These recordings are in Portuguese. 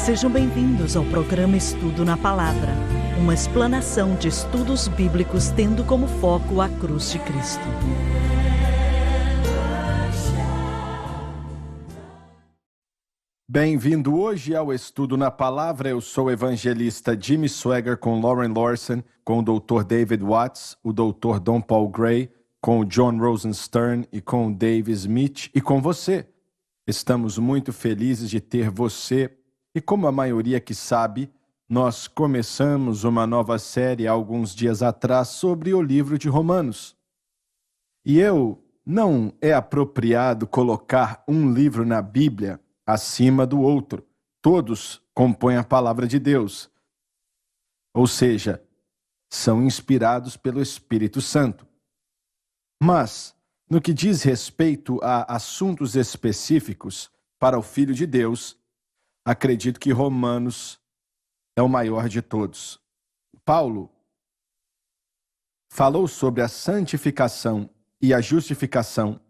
Sejam bem-vindos ao programa Estudo na Palavra, uma explanação de estudos bíblicos tendo como foco a cruz de Cristo. Bem-vindo hoje ao Estudo na Palavra. Eu sou o evangelista Jimmy Swaggart com Lauren Lawson, com o Dr. David Watts, o Dr. Don Paul Gray, com o John Rosenstern e com o Dave Smith e com você. Estamos muito felizes de ter você e, como a maioria que sabe, nós começamos uma nova série há alguns dias atrás sobre o livro de Romanos. E não é apropriado colocar um livro na Bíblia acima do outro. Todos compõem a palavra de Deus. Ou seja, são inspirados pelo Espírito Santo. Mas, no que diz respeito a assuntos específicos para o Filho de Deus, acredito que Romanos é o maior de todos. Paulo falou sobre a santificação e a justificação,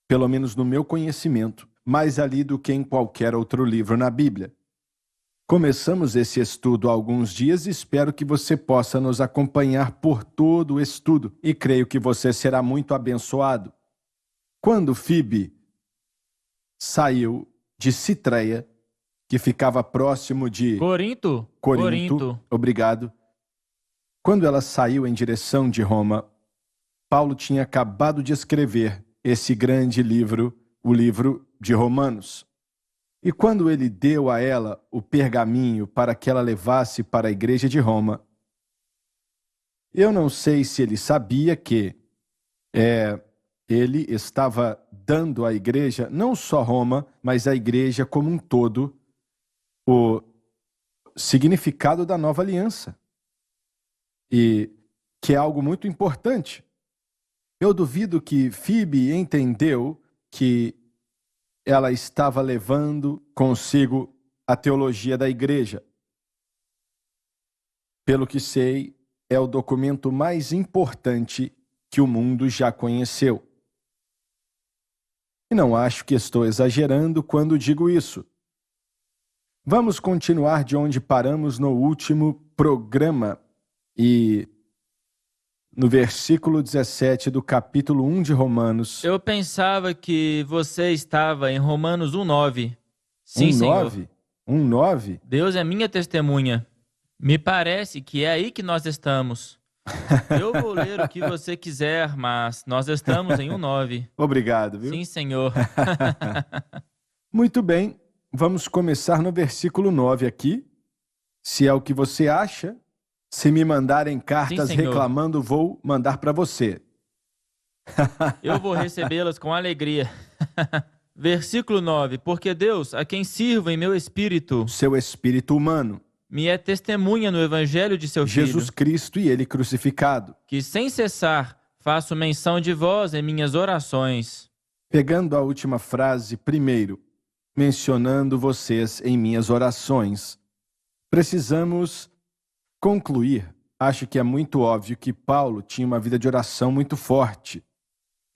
pelo menos no meu conhecimento, mais ali do que em qualquer outro livro na Bíblia. Começamos esse estudo há alguns dias e espero que você possa nos acompanhar por todo o estudo e creio que você será muito abençoado. Quando Fibe saiu de Citreia, que ficava próximo de Corinto. Obrigado. Quando ela saiu em direção de Roma, Paulo tinha acabado de escrever esse grande livro, o livro de Romanos. E quando ele deu a ela o pergaminho para que ela levasse para a igreja de Roma, eu não sei se ele sabia que ele estava dando à igreja, não só Roma, mas a igreja como um todo, o significado da nova aliança. E que é algo muito importante. Eu duvido que Fibe entendeu que ela estava levando consigo a teologia da igreja. Pelo que sei, é o documento mais importante que o mundo já conheceu. E não acho que estou exagerando quando digo isso. Vamos continuar de onde paramos no último programa e no versículo 17 do capítulo 1 de Romanos. Eu pensava que você estava em Romanos 1:9. Sim, Senhor. 1:9? Deus é minha testemunha. Me parece que é aí que nós estamos. Eu vou ler o que você quiser, mas nós estamos em 1:9. Obrigado, viu? Sim, Senhor. Muito bem, vamos começar no versículo 9 aqui. Se é o que você acha, se me mandarem cartas Sim, Senhor, reclamando, vou mandar para você. eu vou recebê-las com alegria. Versículo 9. Porque Deus, a quem sirvo em meu espírito, Seu espírito humano, me é testemunha no evangelho de seu Jesus Filho, Cristo e ele crucificado. que sem cessar faço menção de vós em minhas orações. Pegando a última frase primeiro, mencionando vocês em minhas orações, precisamos concluir. Acho que é muito óbvio que Paulo tinha uma vida de oração muito forte.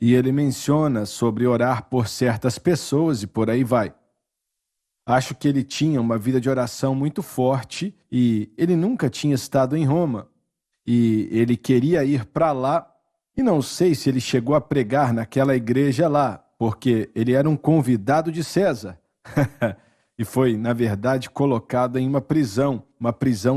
E ele menciona sobre orar por certas pessoas e por aí vai. Acho que ele tinha uma vida de oração muito forte e ele nunca tinha estado em Roma. E ele queria ir para lá e não sei se ele chegou a pregar naquela igreja lá, porque ele era um convidado de César. E foi, na verdade, colocado em uma prisão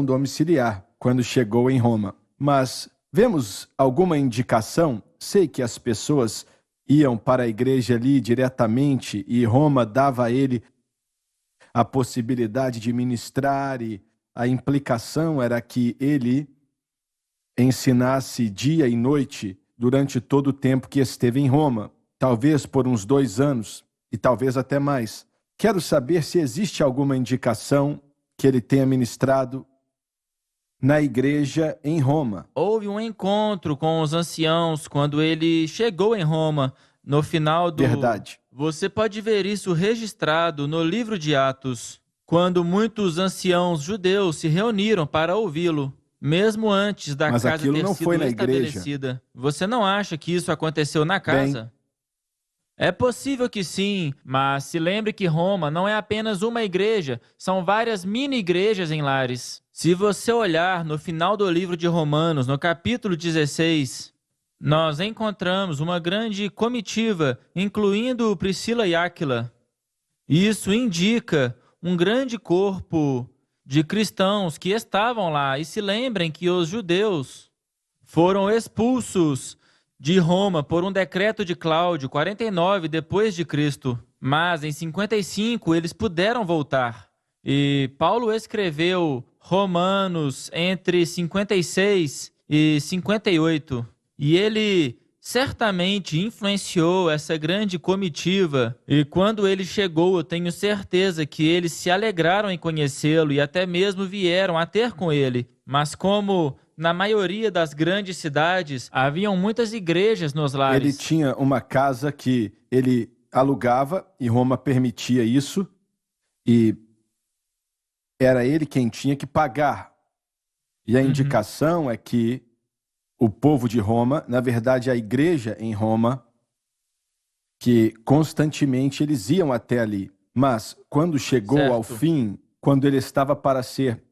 domiciliar, quando chegou em Roma. Mas vemos alguma indicação? Sei que as pessoas iam para a igreja ali diretamente e Roma dava a ele a possibilidade de ministrar e a implicação era que ele ensinasse dia e noite durante todo o tempo que esteve em Roma, talvez por uns 2 anos e talvez até mais. Quero saber se existe alguma indicação que ele tenha ministrado na igreja em Roma. Houve um encontro com os anciãos quando ele chegou em Roma, no final do... Verdade. Você pode ver isso registrado no livro de Atos, quando muitos anciãos judeus se reuniram para ouvi-lo, mesmo antes da Mas casa aquilo ter não sido foi na igreja. estabelecida. Você não acha que isso aconteceu na casa? É possível que sim, mas se lembre que Roma não é apenas uma igreja, são várias mini-igrejas em lares. Se você olhar no final do livro de Romanos, no capítulo 16, nós encontramos uma grande comitiva, incluindo Priscila e Áquila. Isso indica um grande corpo de cristãos que estavam lá. E se lembrem que os judeus foram expulsos de Roma por um decreto de Cláudio, 49 depois de Cristo. Mas em 55 eles puderam voltar. E Paulo escreveu Romanos entre 56 e 58. E ele certamente influenciou essa grande comitiva. E quando ele chegou, eu tenho certeza que eles se alegraram em conhecê-lo e até mesmo vieram a ter com ele. Mas como na maioria das grandes cidades, haviam muitas igrejas nos lares. Ele tinha uma casa que ele alugava e Roma permitia isso, e era ele quem tinha que pagar. E a indicação é que o povo de Roma, na verdade a igreja em Roma, que constantemente eles iam até ali. Mas quando chegou ao fim, quando ele estava para ser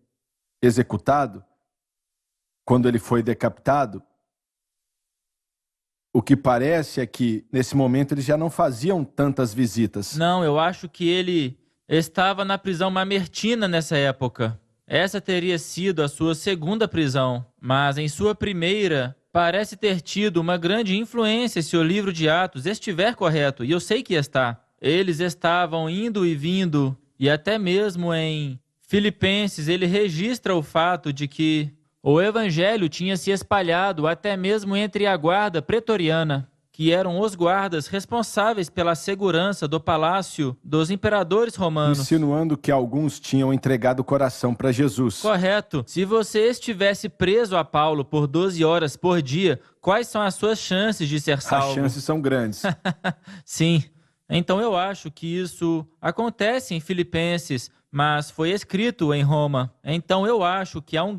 executado, quando ele foi decapitado, o que parece é que, nesse momento, eles já não faziam tantas visitas. Não, eu acho que ele estava na prisão Mamertina nessa época. Essa teria sido a sua segunda prisão, mas em sua primeira, parece ter tido uma grande influência se o livro de Atos estiver correto, e eu sei que está. Eles estavam indo e vindo, e até mesmo em Filipenses ele registra o fato de que o evangelho tinha se espalhado até mesmo entre a guarda pretoriana, que eram os guardas responsáveis pela segurança do palácio dos imperadores romanos. Insinuando que alguns tinham entregado o coração para Jesus. Correto. Se você estivesse preso a Paulo por 12 horas por dia, quais são as suas chances de ser salvo? As chances são grandes. Sim. Então eu acho que isso acontece em Filipenses, mas foi escrito em Roma. Então eu acho que há um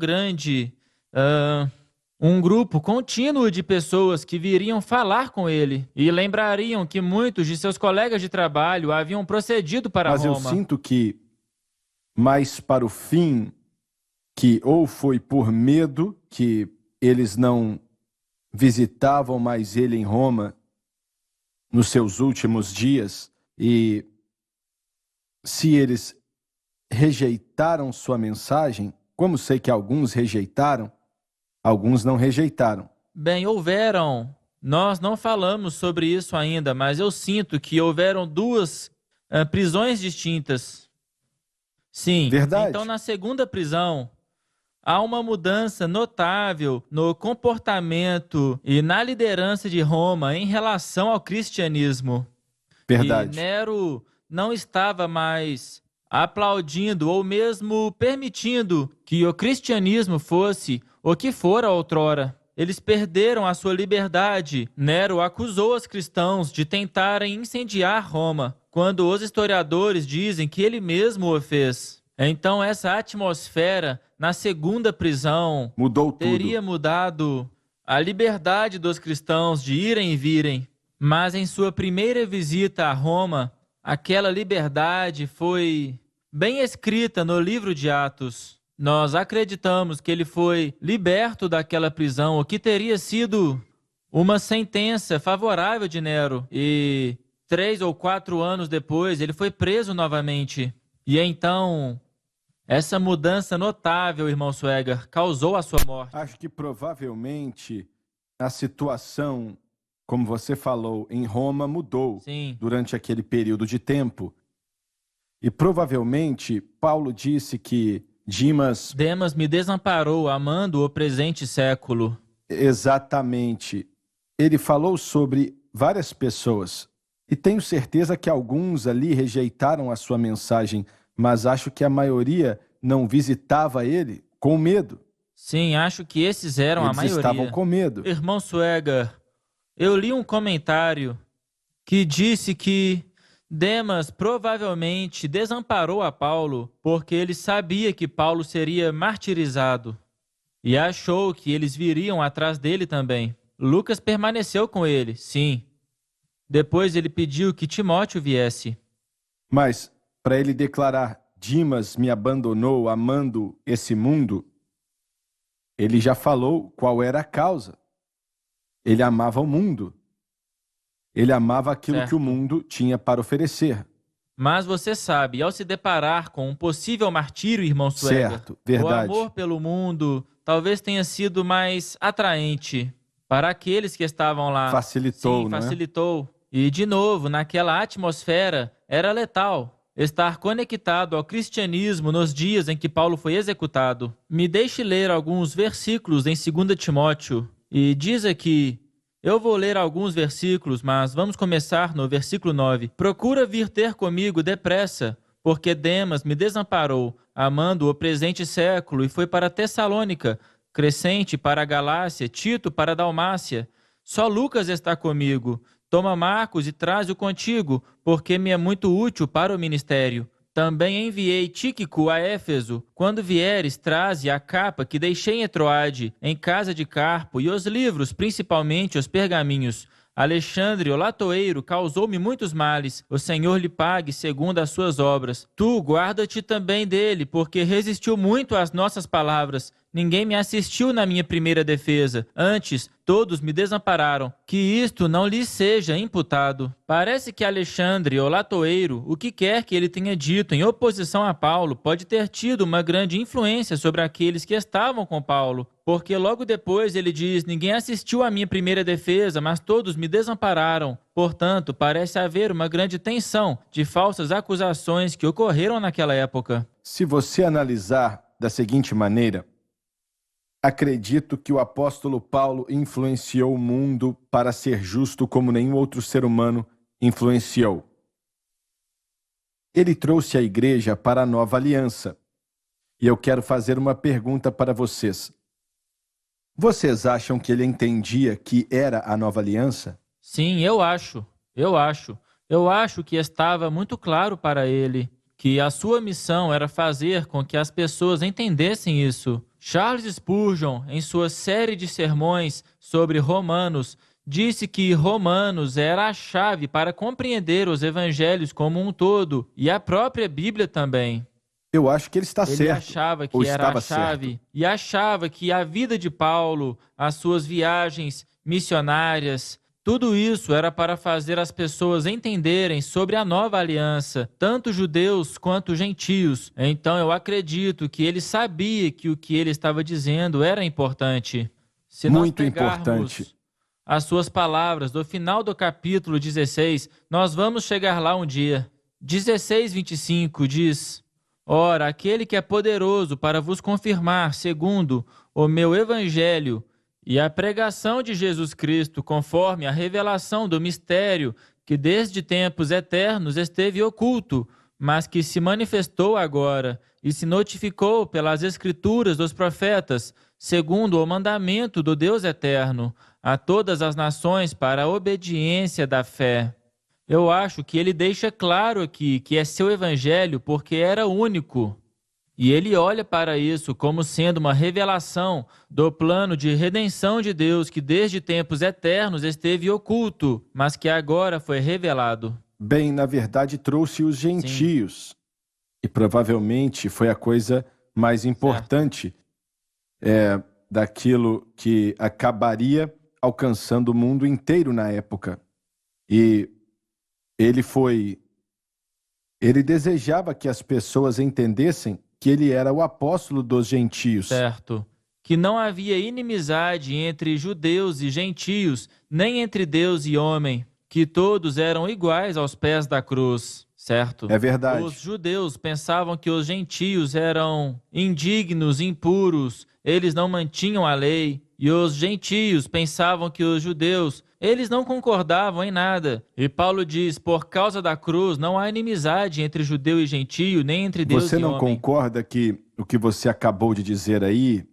grupo contínuo de pessoas que viriam falar com ele e lembrariam que muitos de seus colegas de trabalho haviam procedido para Roma. Mas eu sinto que, mais para o fim, que ou foi por medo que eles não visitavam mais ele em Roma nos seus últimos dias, e se eles rejeitaram sua mensagem, como sei que alguns rejeitaram, alguns não rejeitaram. Bem, nós não falamos sobre isso ainda, mas eu sinto que houveram duas prisões distintas. Sim. Verdade. Então, na segunda prisão, há uma mudança notável no comportamento e na liderança de Roma em relação ao cristianismo. Verdade. E Nero não estava mais aplaudindo ou mesmo permitindo que o cristianismo fosse o que fora outrora. Eles perderam a sua liberdade. Nero acusou os cristãos de tentarem incendiar Roma, quando os historiadores dizem que ele mesmo o fez. Então essa atmosfera na segunda prisão mudou tudo. Teria mudado a liberdade dos cristãos de irem e virem. Mas em sua primeira visita a Roma, aquela liberdade foi bem escrita no livro de Atos. Nós acreditamos que ele foi liberto daquela prisão, o que teria sido uma sentença favorável de Nero. E 3 ou 4 anos depois, ele foi preso novamente. E então, essa mudança notável, irmão Swagger, causou a sua morte. Acho que provavelmente a situação, como você falou, em Roma mudou. Sim. Durante aquele período de tempo. E provavelmente Paulo disse que Demas me desamparou, amando o presente século. Exatamente. Ele falou sobre várias pessoas. E tenho certeza que alguns ali rejeitaram a sua mensagem, mas acho que a maioria não visitava ele com medo. Sim, acho que esses eram a maioria. Eles estavam com medo. Irmão Swagger, eu li um comentário que disse que Demas provavelmente desamparou a Paulo porque ele sabia que Paulo seria martirizado e achou que eles viriam atrás dele também. Lucas permaneceu com ele, sim. Depois ele pediu que Timóteo viesse. Mas, para ele declarar, Dimas me abandonou amando esse mundo, ele já falou qual era a causa. Ele amava o mundo. Ele amava aquilo Certo. que o mundo tinha para oferecer. Mas você sabe, ao se deparar com um possível martírio, irmão Sueger, Certo, verdade. o amor pelo mundo talvez tenha sido mais atraente para aqueles que estavam lá. Facilitou, Sim, não é? facilitou. E, de novo, naquela atmosfera, era letal estar conectado ao cristianismo nos dias em que Paulo foi executado. Me deixe ler alguns versículos em 2 Timóteo. E diz aqui... Eu vou ler alguns versículos, mas vamos começar no versículo 9. Procura vir ter comigo depressa, porque Demas me desamparou, amando o presente século, e foi para Tessalônica, Crescente para a Galácia, Tito para a Dalmácia. Só Lucas está comigo. Toma Marcos e traze-o contigo, porque me é muito útil para o ministério. Também enviei Tíquico a Éfeso. Quando vieres, traze a capa que deixei em Troade, em casa de Carpo, e os livros, principalmente os pergaminhos. Alexandre, o latoeiro, causou-me muitos males. O Senhor lhe pague segundo as suas obras. Tu, guarda-te também dele, porque resistiu muito às nossas palavras. Ninguém me assistiu na minha primeira defesa. Antes, todos me desampararam. Que isto não lhe seja imputado. Parece que Alexandre, o latoeiro, o que quer que ele tenha dito em oposição a Paulo, pode ter tido uma grande influência sobre aqueles que estavam com Paulo. Porque logo depois ele diz, ninguém assistiu à minha primeira defesa, mas todos me desampararam. Portanto, parece haver uma grande tensão de falsas acusações que ocorreram naquela época. Se você analisar da seguinte maneira, acredito que o apóstolo Paulo influenciou o mundo para ser justo como nenhum outro ser humano influenciou. Ele trouxe a igreja para a nova aliança. E eu quero fazer uma pergunta para vocês. Vocês acham que ele entendia que era a nova aliança? Sim, eu acho. Eu acho que estava muito claro para ele que a sua missão era fazer com que as pessoas entendessem isso. Charles Spurgeon, em sua série de sermões sobre Romanos, disse que Romanos era a chave para compreender os evangelhos como um todo, e a própria Bíblia também. Eu acho que ele está certo. Ele achava que ou era estava a chave, certo. e achava que a vida de Paulo, as suas viagens missionárias, tudo isso era para fazer as pessoas entenderem sobre a nova aliança, tanto judeus quanto gentios. Então eu acredito que ele sabia que o que ele estava dizendo era importante. Se nós Muito pegarmos importante. as suas palavras do final do capítulo 16, nós vamos chegar lá um dia. 16:25 diz: Ora, aquele que é poderoso para vos confirmar, segundo o meu evangelho, e a pregação de Jesus Cristo, conforme a revelação do mistério que desde tempos eternos esteve oculto, mas que se manifestou agora e se notificou pelas escrituras dos profetas, segundo o mandamento do Deus eterno, a todas as nações para a obediência da fé. Eu acho que ele deixa claro aqui que é seu evangelho porque era único. E ele olha para isso como sendo uma revelação do plano de redenção de Deus que desde tempos eternos esteve oculto, mas que agora foi revelado. Bem, na verdade, trouxe os gentios. E provavelmente foi a coisa mais importante daquilo que acabaria alcançando o mundo inteiro na época. E ele desejava que as pessoas entendessem que ele era o apóstolo dos gentios. Certo. Que não havia inimizade entre judeus e gentios, nem entre Deus e homem, que todos eram iguais aos pés da cruz. Certo? É verdade. Os judeus pensavam que os gentios eram indignos, impuros, eles não mantinham a lei, e os gentios pensavam que os judeus, eles não concordavam em nada. E Paulo diz, por causa da cruz, não há inimizade entre judeu e gentio, nem entre Deus e Você não homem. concorda que o que você acabou de dizer aí,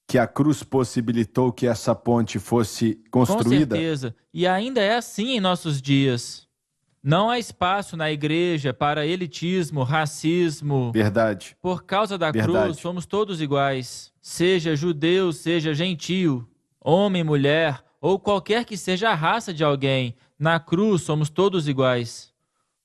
que a cruz possibilitou que essa ponte fosse construída? Com certeza. E ainda é assim em nossos dias. Não há espaço na igreja para elitismo, racismo. Verdade. Por causa da Verdade. cruz, somos todos iguais. Seja judeu, seja gentio, homem, mulher, ou qualquer que seja a raça de alguém. na cruz somos todos iguais.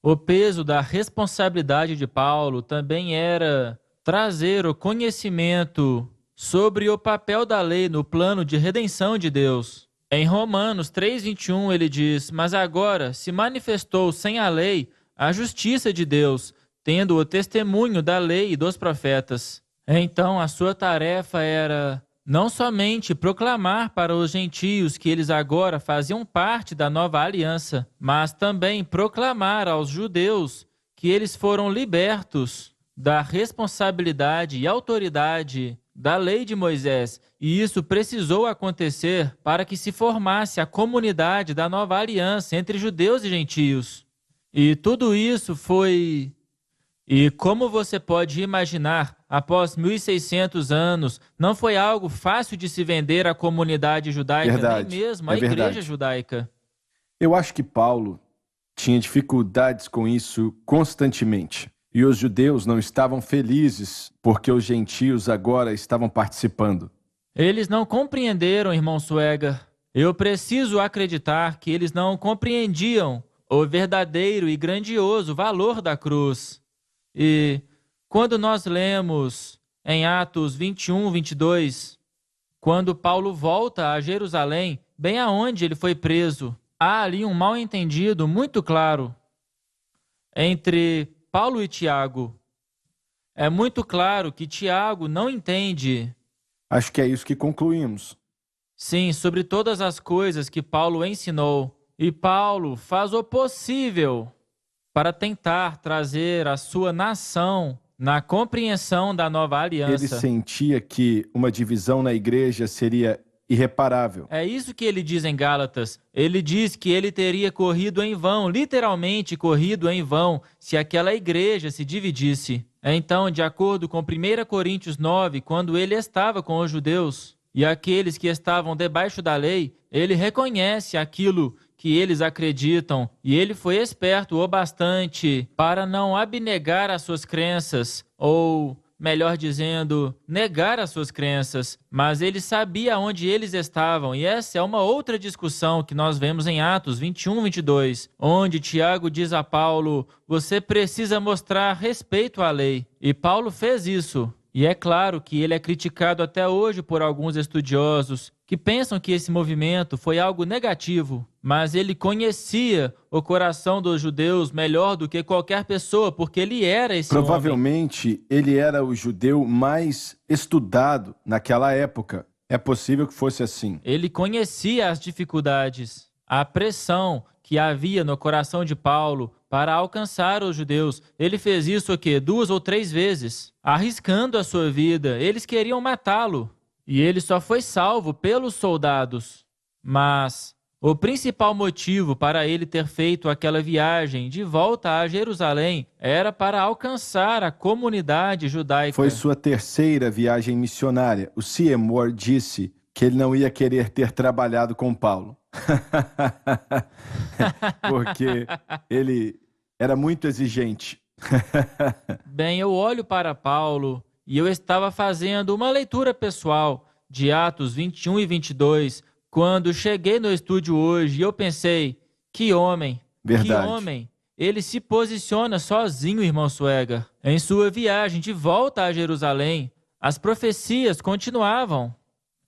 O peso da responsabilidade de Paulo também era trazer o conhecimento sobre o papel da lei no plano de redenção de Deus. Em Romanos 3:21 ele diz: "Mas agora se manifestou sem a lei a justiça de Deus, tendo o testemunho da lei e dos profetas." Então a sua tarefa era não somente proclamar para os gentios que eles agora faziam parte da nova aliança, mas também proclamar aos judeus que eles foram libertos da responsabilidade e autoridade da lei de Moisés. E isso precisou acontecer para que se formasse a comunidade da nova aliança entre judeus e gentios. E tudo isso foi... E como você pode imaginar, após 1.600 anos, não foi algo fácil de se vender à comunidade judaica, Verdade, nem mesmo à é igreja verdade. judaica. Eu acho que Paulo tinha dificuldades com isso constantemente. E os judeus não estavam felizes porque os gentios agora estavam participando. Eles não compreenderam, irmão Sueger. Eu preciso acreditar que eles não compreendiam o verdadeiro e grandioso valor da cruz. E quando nós lemos em Atos 21:22, quando Paulo volta a Jerusalém, bem aonde ele foi preso, há ali um mal-entendido muito claro entre Paulo e Tiago. É muito claro que Tiago não entende, Acho que é isso que concluímos. sim, sobre todas as coisas que Paulo ensinou. E Paulo faz o possível para tentar trazer a sua nação na compreensão da nova Ele aliança. sentia que uma divisão na igreja seria irreparável. É isso que ele diz em Gálatas. Ele diz que ele teria corrido em vão, literalmente corrido em vão, se aquela igreja se dividisse. Então, de acordo com 1 Coríntios 9, quando ele estava com os judeus e aqueles que estavam debaixo da lei, ele reconhece aquilo que eles acreditam, e ele foi esperto o bastante para não abnegar as suas crenças, ou, melhor dizendo, negar as suas crenças, mas ele sabia onde eles estavam, e essa é uma outra discussão que nós vemos em Atos 21:22, onde Tiago diz a Paulo: você precisa mostrar respeito à lei, e Paulo fez isso. E é claro que ele é criticado até hoje por alguns estudiosos que pensam que esse movimento foi algo negativo, mas ele conhecia o coração dos judeus melhor do que qualquer pessoa, porque ele era esse homem. Provavelmente ele era o judeu mais estudado naquela época. É possível que fosse assim. Ele conhecia as dificuldades, a pressão que havia no coração de Paulo para alcançar os judeus. Ele fez isso 2 ou 3 vezes, arriscando a sua vida. Eles queriam matá-lo. E ele só foi salvo pelos soldados. Mas o principal motivo para ele ter feito aquela viagem de volta a Jerusalém era para alcançar a comunidade judaica. Foi sua terceira viagem missionária. O Seymour disse que ele não ia querer ter trabalhado com Paulo. Porque ele era muito exigente. Bem, eu olho para Paulo e eu estava fazendo uma leitura pessoal de Atos 21 e 22, quando cheguei no estúdio hoje e eu pensei, que homem, Verdade. que homem. Ele se posiciona sozinho, irmão Sueger. Em sua viagem de volta a Jerusalém, as profecias continuavam.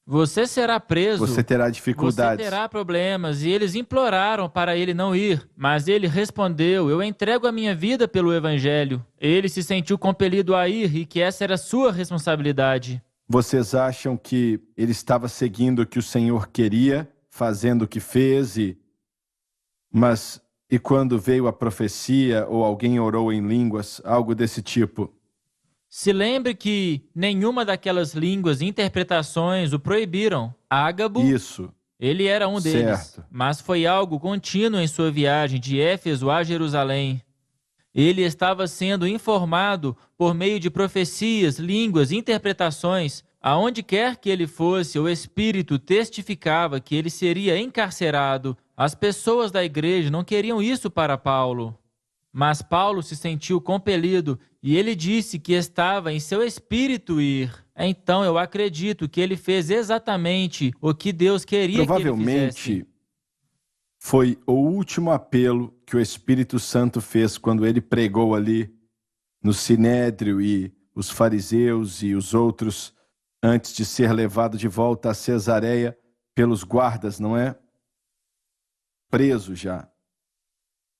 Você será preso. Você terá dificuldades. Você terá problemas. E eles imploraram para ele não ir. Mas ele respondeu: eu entrego a minha vida pelo evangelho. Ele se sentiu compelido a ir e que essa era sua responsabilidade. Vocês acham que ele estava seguindo o que o Senhor queria, fazendo o que fez, mas quando veio a profecia ou alguém orou em línguas, algo desse tipo? Se lembre que nenhuma daquelas línguas e interpretações o proibiram. Ágabo, Isso. ele era um deles, Certo. mas foi algo contínuo em sua viagem de Éfeso a Jerusalém. Ele estava sendo informado por meio de profecias, línguas e interpretações. Aonde quer que ele fosse, o Espírito testificava que ele seria encarcerado. As pessoas da igreja não queriam isso para Paulo. Mas Paulo se sentiu compelido e ele disse que estava em seu espírito ir. Então eu acredito que ele fez exatamente o que Deus queria que ele fizesse. Provavelmente foi o último apelo que o Espírito Santo fez quando ele pregou ali no Sinédrio e os fariseus e os outros, antes de ser levado de volta a Cesareia pelos guardas, não é? Preso já.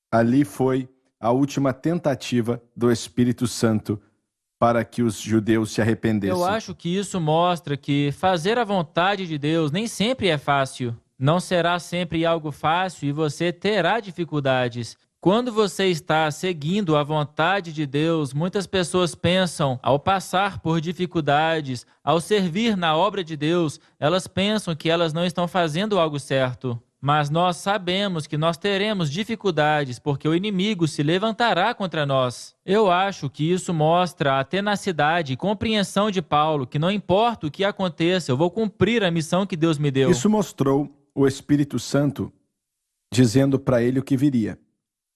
Ali foi a última tentativa do Espírito Santo para que os judeus se arrependessem. Eu acho que isso mostra que fazer a vontade de Deus nem sempre é fácil. Não será sempre algo fácil e você terá dificuldades. Quando você está seguindo a vontade de Deus, muitas pessoas pensam, ao passar por dificuldades, ao servir na obra de Deus, elas pensam que elas não estão fazendo algo certo. Mas nós sabemos que nós teremos dificuldades porque o inimigo se levantará contra nós. Eu acho que isso mostra a tenacidade e compreensão de Paulo, que não importa o que aconteça, eu vou cumprir a missão que Deus me deu. Isso mostrou o Espírito Santo dizendo para ele o que viria.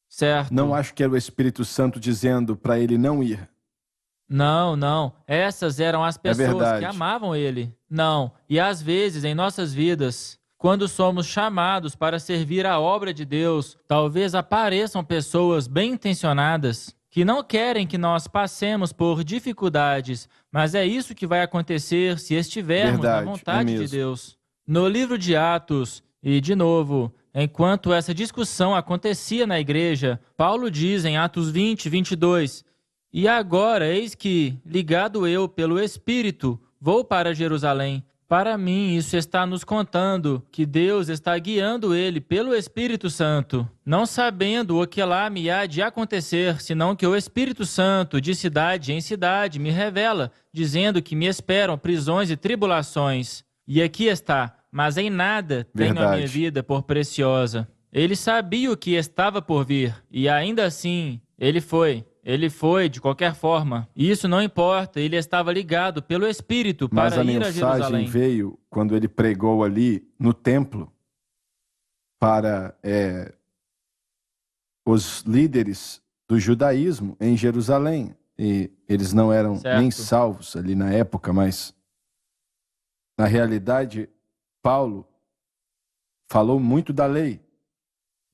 Certo. Não acho que era o Espírito Santo dizendo para ele não ir. Não. Essas eram as pessoas que amavam ele. Não. E às vezes, em nossas vidas, quando somos chamados para servir a obra de Deus, talvez apareçam pessoas bem intencionadas que não querem que nós passemos por dificuldades, mas é isso que vai acontecer se estivermos na vontade de Deus. No livro de Atos, e de novo, enquanto essa discussão acontecia na igreja, Paulo diz em Atos 20, 22, "E agora, eis que, ligado eu pelo Espírito, vou para Jerusalém. Para mim, isso está nos contando que Deus está guiando ele pelo Espírito Santo, não sabendo o que lá me há de acontecer, senão que o Espírito Santo, de cidade em cidade, me revela, dizendo que me esperam prisões e tribulações. E aqui está, mas em nada tenho a minha vida por preciosa." Ele sabia o que estava por vir, e ainda assim, ele foi. Ele foi, de qualquer forma. Isso não importa, ele estava ligado pelo Espírito para ir a Jerusalém. Mas a mensagem veio quando ele pregou ali no templo para os líderes do judaísmo em Jerusalém. E eles não eram nem salvos ali na época, mas na realidade, Paulo falou muito da lei.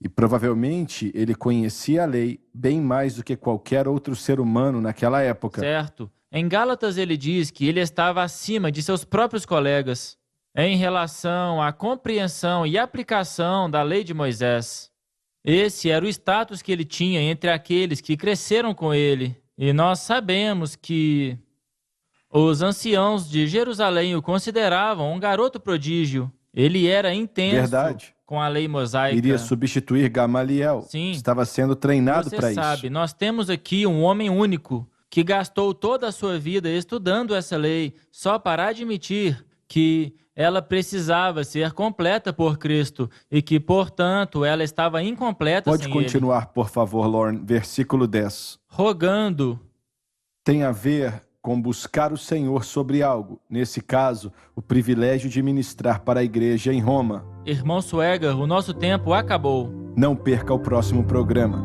E provavelmente ele conhecia a lei bem mais do que qualquer outro ser humano naquela época. Certo. Em Gálatas ele diz que ele estava acima de seus próprios colegas em relação à compreensão e aplicação da lei de Moisés. Esse era o status que ele tinha entre aqueles que cresceram com ele. E nós sabemos que os anciãos de Jerusalém o consideravam um garoto prodígio. Ele era intenso com a lei mosaica. Iria substituir Gamaliel. Sim. Estava sendo treinado para isso. Você sabe, nós temos aqui um homem único que gastou toda a sua vida estudando essa lei só para admitir que ela precisava ser completa por Cristo e que, portanto, ela estava incompleta sem ele. Pode continuar, por favor, Lauren. Versículo 10. Rogando. Tem a ver com buscar o Senhor sobre algo, nesse caso, o privilégio de ministrar para a igreja em Roma. Irmão Swegar, o nosso tempo acabou. Não perca o próximo programa.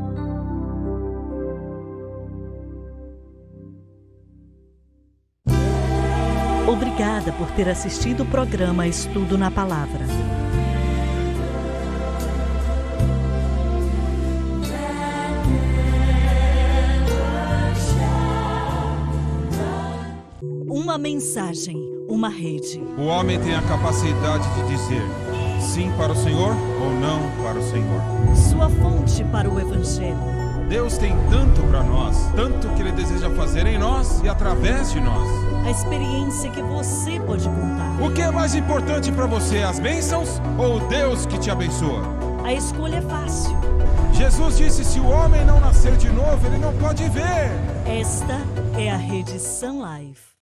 Obrigada por ter assistido o programa Estudo na Palavra. Uma mensagem, uma rede. O homem tem a capacidade de dizer sim para o Senhor ou não para o Senhor. Sua fonte para o Evangelho. Deus tem tanto para nós, tanto que Ele deseja fazer em nós e através de nós. A experiência que você pode contar. O que é mais importante para você, as bênçãos ou Deus que te abençoa? A escolha é fácil. Jesus disse, se o homem não nascer de novo, ele não pode ver. Esta é a rede Sun Life.